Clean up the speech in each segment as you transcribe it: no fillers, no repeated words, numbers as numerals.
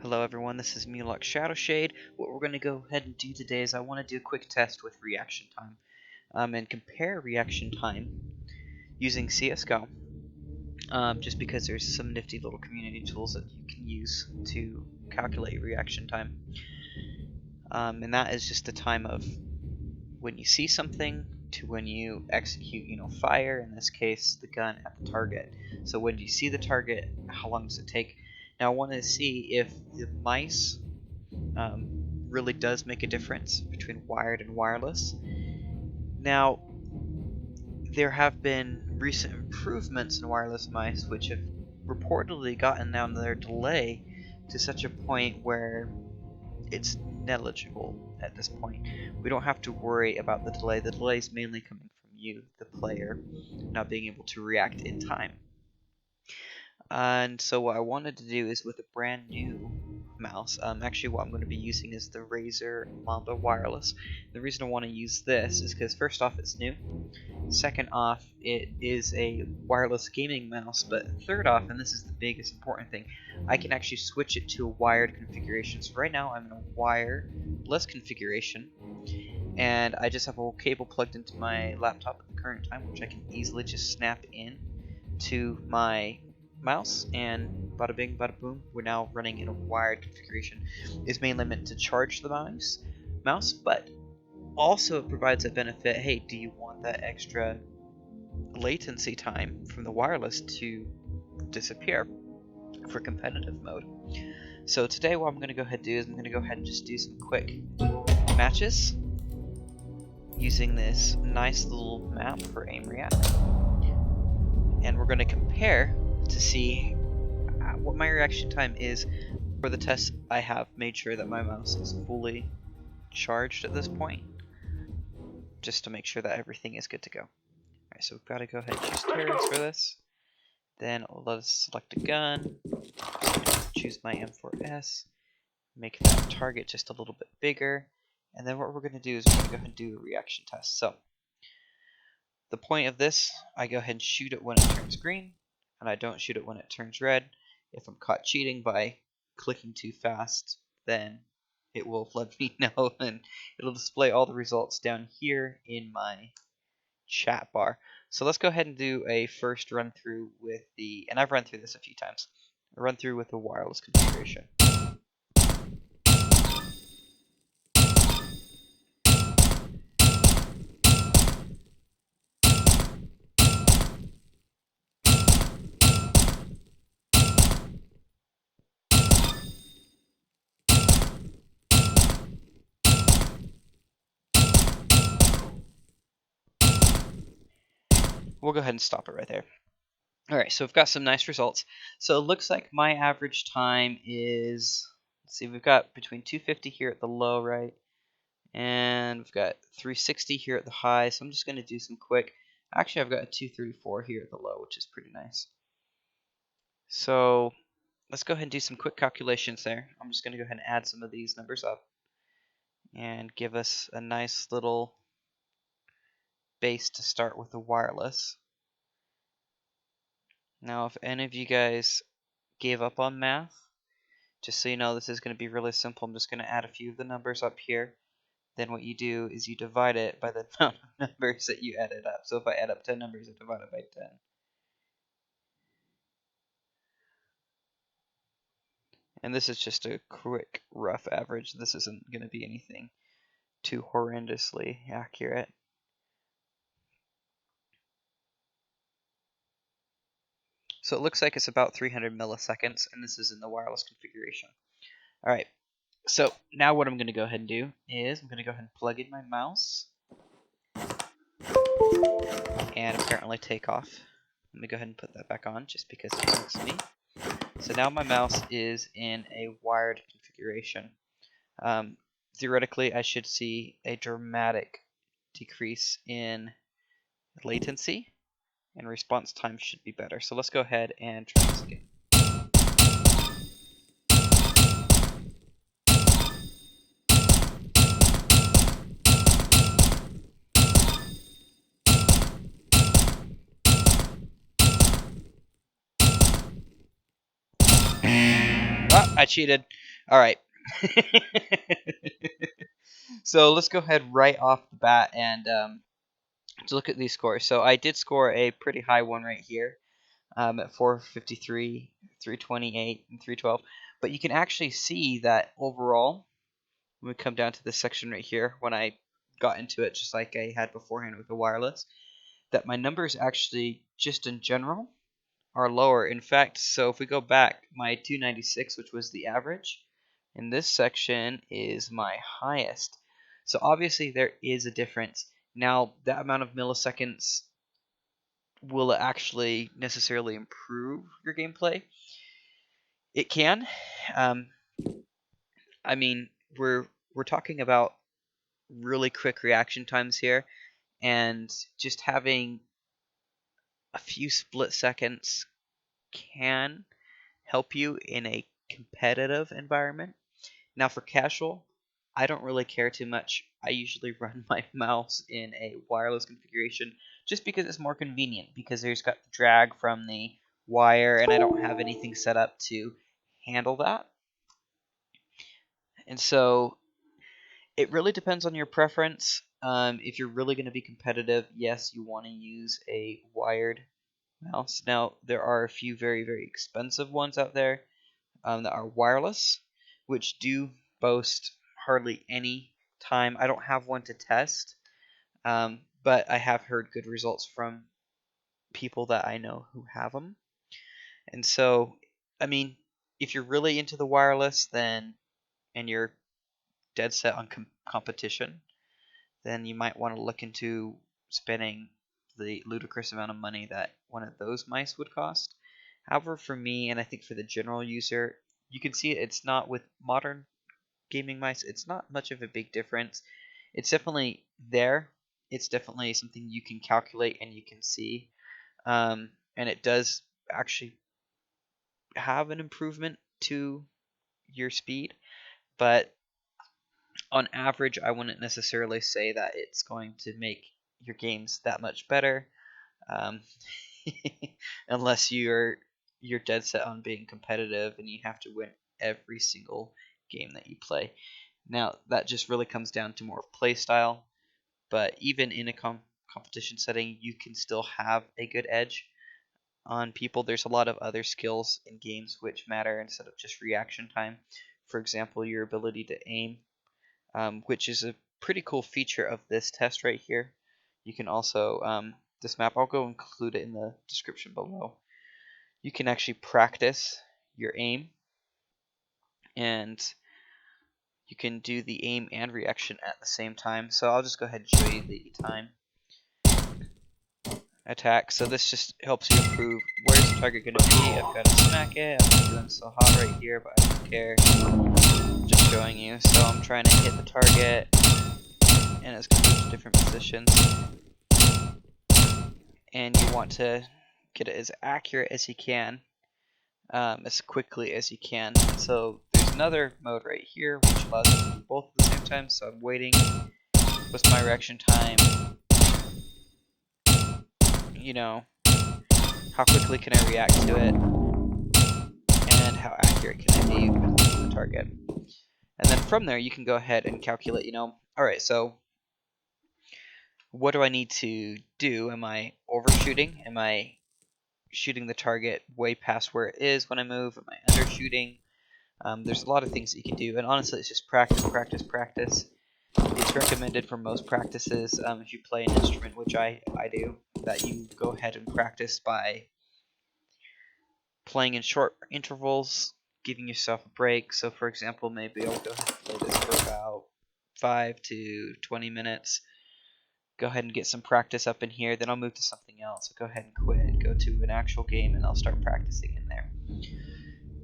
Hello everyone, this is Mulok Shadowshade. What we're going to go ahead and do today is I want to do a quick test with reaction time and compare reaction time using CSGO just because there's some nifty little community tools that you can use to calculate reaction time. And that is just the time of when you see something to when you execute, fire, in this case, the gun at the target. So when you see the target, how long does it take? Now I want to see if the mice really does make a difference between wired and wireless. Now, there have been recent improvements in wireless mice which have reportedly gotten down their delay to such a point where it's negligible at this point. We don't have to worry about the delay. The delay is mainly coming from you, the player, not being able to react in time. And so what I wanted to do is with a brand new mouse, actually what I'm going to be using is the Razer Mamba wireless. The reason I want to use this is because first off it's new, second off it is a wireless gaming mouse, but third off, and this is the biggest important thing, I can actually switch it to a wired configuration. So right now I'm in a wireless configuration and I just have a whole cable plugged into my laptop at the current time, which I can easily just snap in to my mouse, and bada bing bada boom, we're now running in a wired configuration. It's mainly meant to charge the mouse, but also it provides a benefit. Hey, do you want that extra latency time from the wireless to disappear for competitive mode? So today what I'm going to go ahead and do is I'm going to go ahead and just do some quick matches using this nice little map for aim react, and we're going to compare to see what my reaction time is for the test. I have made sure that my mouse is fully charged at this point, just to make sure that everything is good to go. Alright, so we've got to go ahead and choose terrorist for this. Then let us select a gun, choose my M4S, make that target just a little bit bigger, and then what we're going to do is we're going to go ahead and do a reaction test. So the point of this, I go ahead and shoot it when it turns green, and I don't shoot it when it turns red. If I'm caught cheating by clicking too fast, then it will let me know, and it'll display all the results down here in my chat bar. So let's go ahead and do a first run through with and I've run through this a few times, a run through with the wireless configuration. We'll go ahead and stop it right there. Alright, so we've got some nice results. So it looks like my average time is, let's see, we've got between 250 here at the low, right? And we've got 360 here at the high, so I'm just going to do some quick. Actually, I've got a 234 here at the low, which is pretty nice. So let's go ahead and do some quick calculations there. I'm just going to go ahead and add some of these numbers up and give us a nice little base to start with the wireless. Now, if any of you guys gave up on math, just so you know, this is going to be really simple. I'm just going to add a few of the numbers up here. Then what you do is you divide it by the amount of numbers that you added up. So if I add up 10 numbers, I divide it by 10. And this is just a quick, rough average. This isn't going to be anything too horrendously accurate. So it looks like it's about 300 milliseconds, and this is in the wireless configuration. Alright, so now what I'm going to go ahead and do is I'm going to go ahead and plug in my mouse and apparently take off. Let me go ahead and put that back on just because it works me. So now my mouse is in a wired configuration. Theoretically, I should see a dramatic decrease in latency, and response time should be better. So let's go ahead and try this again. Ah, I cheated. All right. So let's go ahead right off the bat and to look at these scores. So I did score a pretty high one right here, at 453, 328, and 312. But you can actually see that overall, when we come down to this section right here, when I got into it just like I had beforehand with the wireless, that my numbers actually, just in general, are lower. In fact, so if we go back, my 296, which was the average, in this section is my highest. So obviously there is a difference. Now, that amount of milliseconds, will it actually necessarily improve your gameplay? It can. Um, I mean, we're talking about really quick reaction times here, and just having a few split seconds can help you in a competitive environment. Now, for casual, I don't really care too much. I usually run my mouse in a wireless configuration just because it's more convenient, because there's got the drag from the wire and I don't have anything set up to handle that. And so it really depends on your preference. If you're really going to be competitive, yes, you want to use a wired mouse. Now, there are a few very, very expensive ones out there, that are wireless, which do boast hardly any time. I don't have one to test, but I have heard good results from people that I know who have them. And so, I mean, if you're really into the wireless, then and you're dead set on competition, then you might want to look into spending the ludicrous amount of money that one of those mice would cost. However, for me, and I think for the general user, you can see it's not with modern gaming mice, it's not much of a big difference. It's definitely there. It's definitely something you can calculate and you can see. And it does actually have an improvement to your speed, but on average, I wouldn't necessarily say that it's going to make your games that much better, um, unless you're dead set on being competitive and you have to win every single game that you play. Now, that just really comes down to more play style, but even in a competition setting, you can still have a good edge on people. There's a lot of other skills in games which matter instead of just reaction time. For example, your ability to aim, which is a pretty cool feature of this test right here. You can also, this map, I'll go include it in the description below. You can actually practice your aim, and you can do the aim and reaction at the same time. So I'll just go ahead and show you the time attack. So this just helps you improve where's the target going to be. I've got to smack it. I'm doing so hot right here, but I don't care. I'm just showing you. So I'm trying to hit the target, and it's going to reach different positions. And you want to get it as accurate as you can, as quickly as you can. So there's another mode right here which allows you to do both at the same time. So I'm waiting. What's my reaction time? You know, how quickly can I react to it? And how accurate can I be with the target? And then from there, you can go ahead and calculate, alright, so what do I need to do? Am I overshooting? Am I shooting the target way past where it is when I move? Am I undershooting? There's a lot of things that you can do, and honestly, it's just practice, practice, practice. It's recommended for most practices, if you play an instrument, which I do, that you go ahead and practice by playing in short intervals, giving yourself a break. So, for example, maybe I'll go ahead and play this for about 5 to 20 minutes. Go ahead and get some practice up in here, then I'll move to something else. I'll go ahead and quit, go to an actual game, and I'll start practicing in there.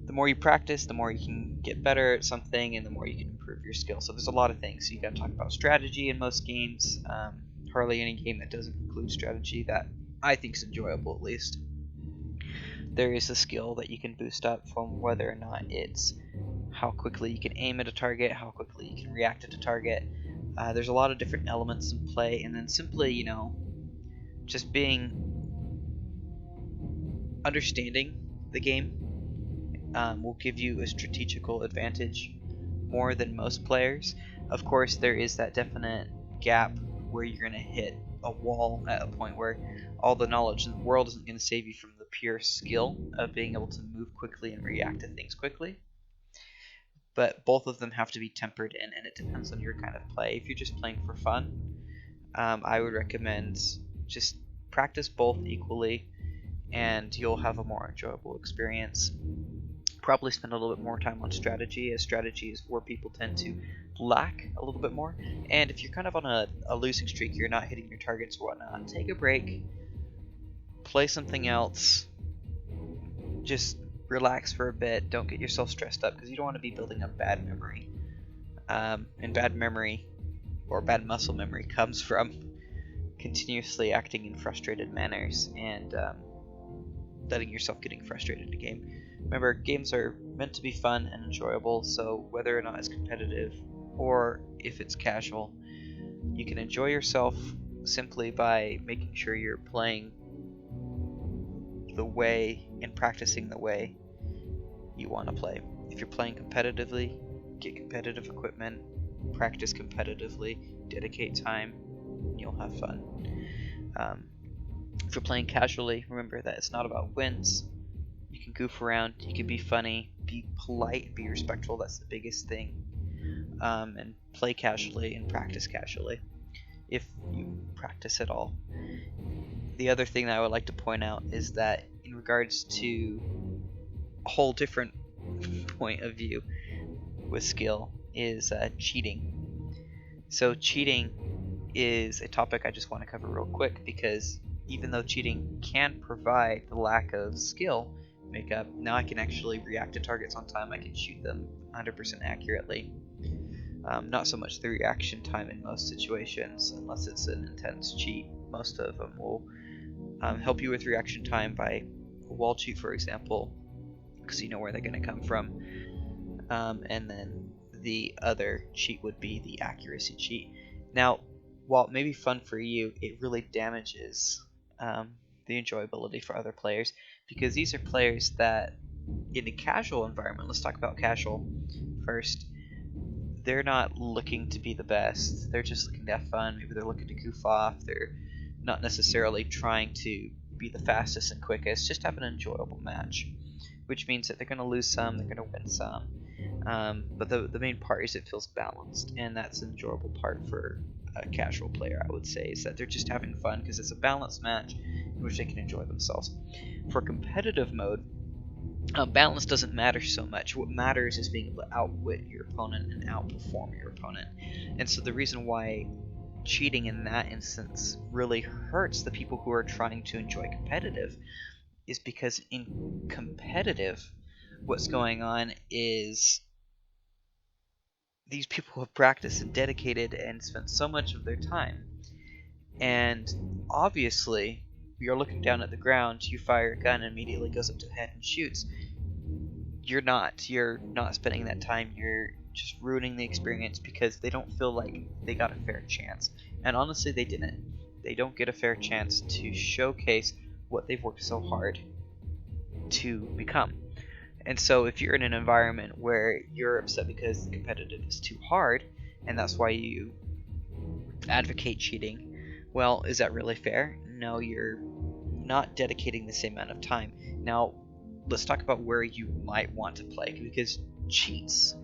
The more you practice, the more you can get better at something, and the more you can improve your skill. So there's a lot of things. So you got to talk about strategy in most games. Hardly any game that doesn't include strategy that I think is enjoyable, at least. There is a skill that you can boost up from whether or not it's how quickly you can aim at a target, how quickly you can react at a target. There's a lot of different elements in play, and then simply, just understanding the game will give you a strategical advantage more than most players. Of course, there is that definite gap where you're going to hit a wall at a point where all the knowledge in the world isn't going to save you from the pure skill of being able to move quickly and react to things quickly. But both of them have to be tempered in, and it depends on your kind of play. If you're just playing for fun, I would recommend just practice both equally, and you'll have a more enjoyable experience. Probably spend a little bit more time on strategy, as strategy is where people tend to lack a little bit more. And if you're kind of on a losing streak, you're not hitting your targets or whatnot, take a break, play something else, just relax for a bit, don't get yourself stressed up, because you don't want to be building up bad memory. And bad memory, or bad muscle memory, comes from continuously acting in frustrated manners and letting yourself getting frustrated in a game. Remember, games are meant to be fun and enjoyable, so whether or not it's competitive or if it's casual, you can enjoy yourself simply by making sure you're playing the way and practicing the way you want to play. If you're playing competitively, get competitive equipment, practice competitively, dedicate time, and you'll have fun. If you're playing casually, remember that it's not about wins. You can goof around, you can be funny, be polite, be respectful, that's the biggest thing. And play casually and practice casually, if you practice at all. The other thing that I would like to point out is that in regards to a whole different point of view with skill is cheating. So cheating is a topic I just want to cover real quick, because even though cheating can provide the lack of skill makeup, now I can actually react to targets on time, I can shoot them 100% accurately. Not so much the reaction time in most situations, unless it's an intense cheat. Most of them will help you with reaction time by a wall cheat, for example, because you know where they're going to come from. And then the other cheat would be the accuracy cheat. Now, while it may be fun for you, it really damages the enjoyability for other players, because these are players that, in a casual environment, let's talk about casual first, they're not looking to be the best, they're just looking to have fun, maybe they're looking to goof off, they're not necessarily trying to be the fastest and quickest, just have an enjoyable match, which means that they're going to lose some, they're going to win some, but the main part is it feels balanced, and that's an enjoyable part for a casual player, I would say, is that they're just having fun because it's a balanced match in which they can enjoy themselves. For competitive mode, balance doesn't matter so much. What matters is being able to outwit your opponent and outperform your opponent. And so the reason why cheating in that instance really hurts the people who are trying to enjoy competitive is because in competitive, what's going on is these people have practiced and dedicated and spent so much of their time. And obviously, you're looking down at the ground, you fire a gun, and immediately goes up to the head and shoots. You're not spending that time, you're just ruining the experience because they don't feel like they got a fair chance. And honestly, they didn't. They don't get a fair chance to showcase what they've worked so hard to become. And so if you're in an environment where you're upset because the competitive is too hard, and that's why you advocate cheating, well, is that really fair? No, you're not dedicating the same amount of time. Now, let's talk about where you might want to play, because cheats,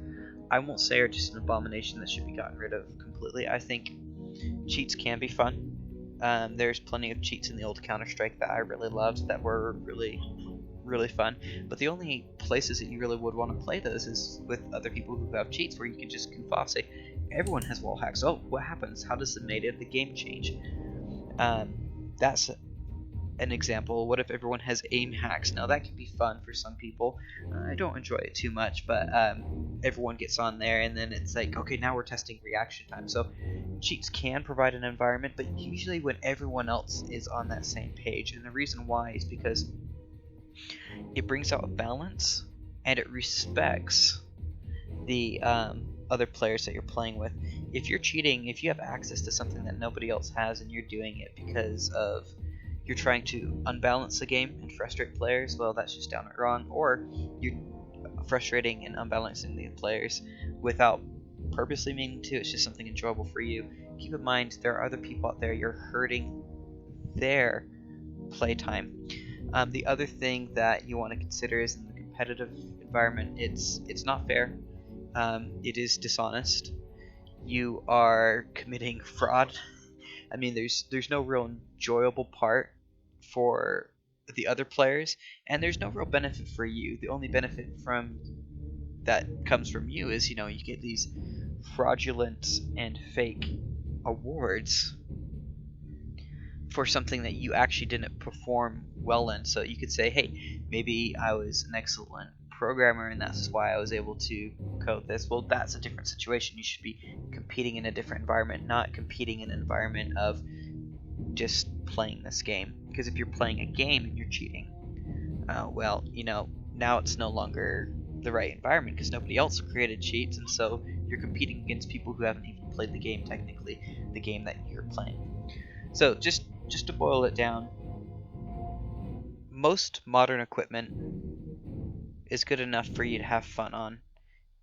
I won't say are just an abomination that should be gotten rid of completely. I think cheats can be fun. There's plenty of cheats in the old Counter-Strike that I really loved that were really fun, but the only places that you really would want to play those is with other people who have cheats, where you can just goof off, say, everyone has wall hacks, oh, what happens? How does the meta of the game change? That's an example. What if everyone has aim hacks? Now that can be fun for some people. I don't enjoy it too much, but everyone gets on there, and then it's like, okay, now we're testing reaction time. So cheats can provide an environment, but usually when everyone else is on that same page, and the reason why is because it brings out a balance, and it respects the other players that you're playing with. If you're cheating, if you have access to something that nobody else has, and you're doing it because of you're trying to unbalance the game and frustrate players, well, that's just downright wrong. Or you're frustrating and unbalancing the players without purposely meaning to. It's just something enjoyable for you. Keep in mind there are other people out there. You're hurting their playtime. The other thing that you want to consider is in the competitive environment, it's not fair. It is dishonest. You are committing fraud. I mean, there's no real enjoyable part for the other players, and there's no real benefit for you. The only benefit from that comes from you is, you get these fraudulent and fake awards for something that you actually didn't perform well in. So you could say, hey, maybe I was an excellent programmer and that's why I was able to code this. Well, that's a different situation. You should be competing in a different environment, not competing in an environment of just playing this game. Because if you're playing a game and you're cheating, well, now it's no longer the right environment because nobody else created cheats, and so you're competing against people who haven't even played the game, technically, the game that you're playing. So just to boil it down, most modern equipment is good enough for you to have fun on.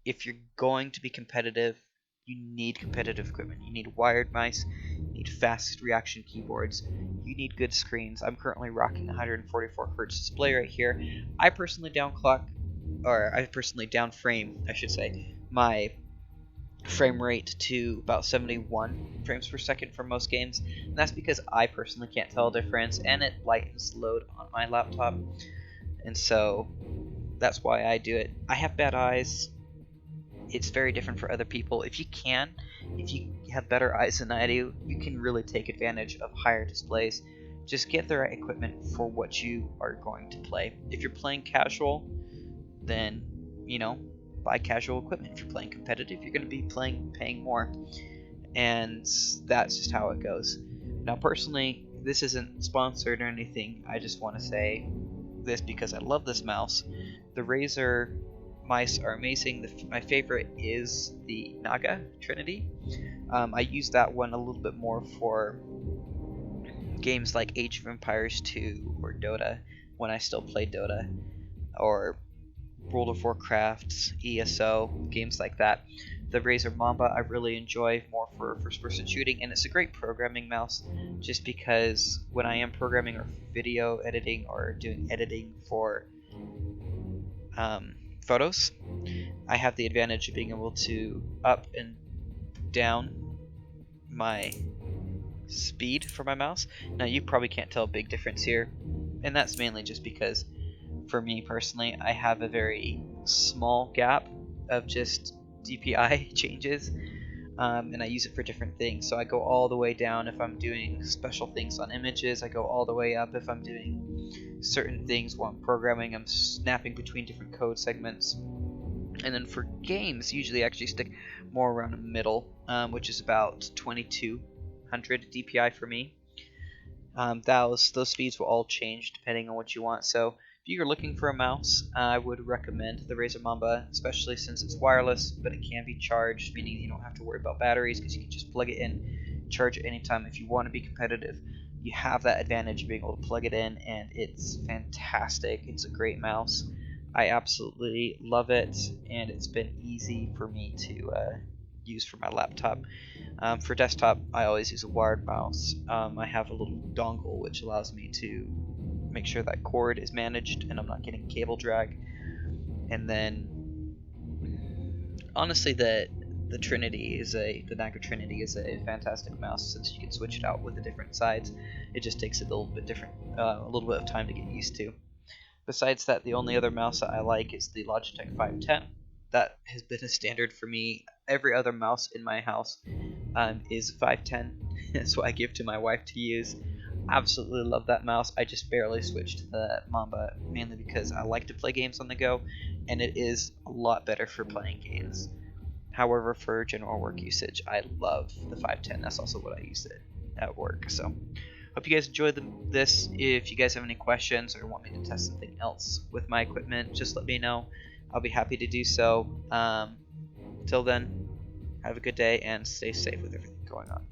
If you're going to be competitive, you need competitive equipment. You need wired mice, you need fast reaction keyboards, you need good screens. I'm currently rocking 144 Hz display right here. I personally downframe, I should say, my frame rate to about 71 frames per second for most games, and that's because I personally can't tell a difference, and it lightens load on my laptop, and so that's why I do it. I have bad eyes. It's very different for other people. If you have better eyes than I do, you can really take advantage of higher displays. Just get the right equipment for what you are going to play. If you're playing casual, then buy casual equipment. If you're playing competitive, you're going to be paying more, and that's just how it goes. Now, personally, this isn't sponsored or anything. I just want to say this because I love this mouse. The Razer mice are amazing. My favorite is the Naga Trinity. I use that one a little bit more for games like Age of Empires 2 or Dota, when I still play Dota, or World of Warcraft, ESO, games like that. The Razer Mamba I really enjoy more for first-person shooting, and it's a great programming mouse just because when I am programming or video editing or doing editing for photos, I have the advantage of being able to up and down my speed for my mouse. Now, you probably can't tell a big difference here, and that's mainly just because for me personally, I have a very small gap of just DPI changes, and I use it for different things. So I go all the way down if I'm doing special things on images. I go all the way up if I'm doing certain things while I'm programming. I'm snapping between different code segments. And then for games, usually I actually stick more around the middle, which is about 2200 DPI for me. Those speeds will all change depending on what you want. So if you're looking for a mouse, I would recommend the Razer Mamba, especially since it's wireless, but it can be charged, meaning you don't have to worry about batteries because you can just plug it in, charge it anytime. If you want to be competitive, you have that advantage of being able to plug it in, and it's fantastic. It's a great mouse. I absolutely love it, and it's been easy for me to use for my laptop. For desktop, I always use a wired mouse. I have a little dongle which allows me to make sure that cord is managed and I'm not getting cable drag. And then honestly, the Naga Trinity is a fantastic mouse since you can switch it out with the different sides. It just takes a little bit of time to get used to. Besides that, the only other mouse that I like is the Logitech 510. That has been a standard for me. Every other mouse in my house is 510. That's what I give to my wife to use. Absolutely love that mouse. I just barely switched to the Mamba, mainly because I like to play games on the go, and it is a lot better for playing games. However, for general work usage, I love the 510. That's also what I use it at work. So, hope you guys enjoyed this. If you guys have any questions or want me to test something else with my equipment, just let me know. I'll be happy to do so. Till then, have a good day and stay safe with everything going on.